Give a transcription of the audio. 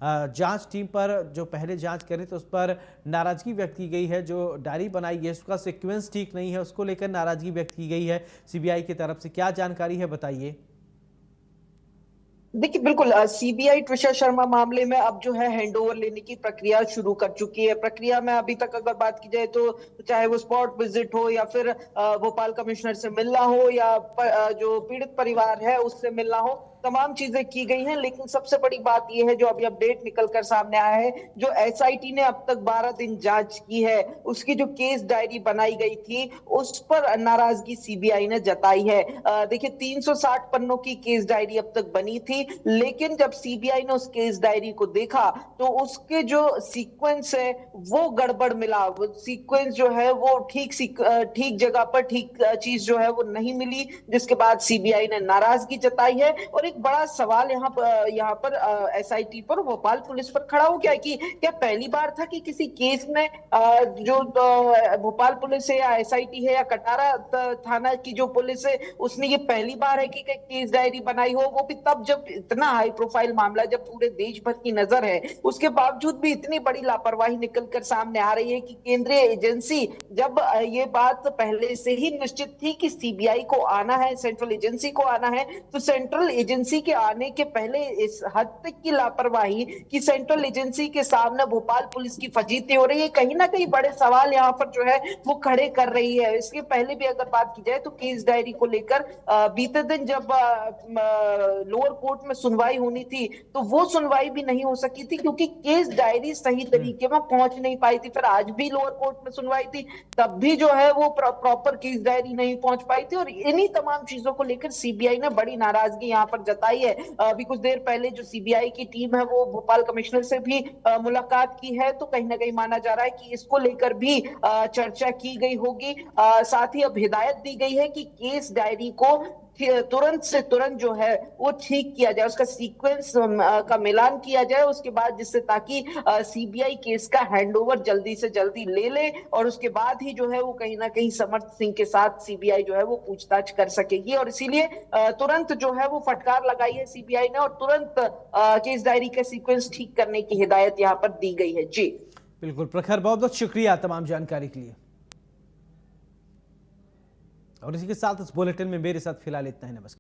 जांच टीम पर जो पहले जांच करी तो उस पर नाराजगी व्यक्त की गई है। जो डायरी बनाई है उसका सीक्वेंस ठीक नहीं है, उसको लेकर नाराजगी व्यक्त की गई है सीबीआई की तरफ से। क्या जानकारी है, बताइए। देखिए बिल्कुल सीबीआई त्विषा शर्मा मामले में अब जो है हैंडओवर लेने की प्रक्रिया शुरू कर चुकी है। प्रक्रिया में अभी तक अगर बात की जाए तो चाहे वो स्पॉट विजिट हो या फिर भोपाल कमिश्नर से मिलना हो या जो पीड़ित परिवार है उससे मिलना हो, तमाम चीजें की गई हैं। लेकिन सबसे बड़ी बात यह है जो अभी अपडेट निकल कर सामने आया है, जो एसआईटी ने अब तक 12 दिन जांच की है, उसकी जो केस डायरी बनाई गई थी उस पर नाराजगी सीबीआई ने जताई है। देखिए 360 पन्नों की केस डायरी अब तक बनी थी, लेकिन जब सीबीआई ने उस केस डायरी को देखा तो उसके जो सीक्वेंस है वो गड़बड़ मिला। वो सीक्वेंस जो है वो ठीक जगह पर ठीक चीज जो है वो नहीं मिली, जिसके बाद सीबीआई ने नाराजगी जताई है। और एक बड़ा सवाल यहाँ पर एसआईटी पर, भोपाल पुलिस पर खड़ा हो गया है कि क्या पहली बार था कि किसी केस में जो भोपाल पुलिस है या एसआईटी है या कटारा थाना की जो पुलिस है उसने ये पहली बार है कि केस डायरी बनाई हो, वो भी तब जब इतना हाई प्रोफाइल मामला, जब पूरे देश भर की नजर है, उसके बावजूद भी इतनी बड़ी लापरवाही निकलकर सामने आ रही है कि केंद्रीय एजेंसी, जब ये बात पहले से ही निश्चित थी कि सीबीआई को आना है, सेंट्रल एजेंसी को आना है, तो सेंट्रल एजेंसी के आने के पहले इस हद तक की लापरवाही कि सेंट्रल एजेंसी के सामने भोपाल पुलिस की फजीती हो रही है, कहीं ना कहीं बड़े सवाल यहाँ पर जो है वो खड़े कर रही है। इसके पहले भी अगर बात की जाए तो केस डायरी को लेकर बीते दिन जब लोअर कोर्ट में सुनवाई होनी थी तो वो सुनवाई भी नहीं हो सकी थी क्योंकि केस डायरी सही तरीके में पहुंच नहीं पाई थी। फिर आज भी लोअर कोर्ट में सुनवाई थी, तब भी जो है वो प्रॉपर केस डायरी नहीं पहुंच पाई थी। और इन्हीं तमाम चीजों को लेकर सीबीआई ने बड़ी नाराजगी यहाँ पर जताई है। अभी कुछ देर पहले जो सीबीआई की टीम है वो भोपाल कमिश्नर से भी मुलाकात की है, तो कहीं ना कहीं माना जा रहा है कि इसको लेकर भी चर्चा की गई होगी। साथ ही अब हिदायत दी गई है कि केस डायरी को तुरंत से तुरंत जो है वो ठीक किया जाए, उसका सीक्वेंस का मिलान किया जाए उसके बाद, जिससे ताकि सीबीआई केस का हैंडओवर जल्दी से जल्दी ले ले और उसके बाद ही जो है वो कहीं ना कहीं समर्थ सिंह के साथ सीबीआई जो है वो पूछताछ कर सकेगी। और इसीलिए तुरंत जो है वो फटकार लगाई है सीबीआई ने और तुरंत केस डायरी का सीक्वेंस ठीक करने की हिदायत यहाँ पर दी गई है। जी बिल्कुल प्रखर, बहुत बहुत शुक्रिया तमाम जानकारी के लिए। और इसी के साथ इस बुलेटिन में मेरे साथ फिलहाल इतना ही। नमस्कार।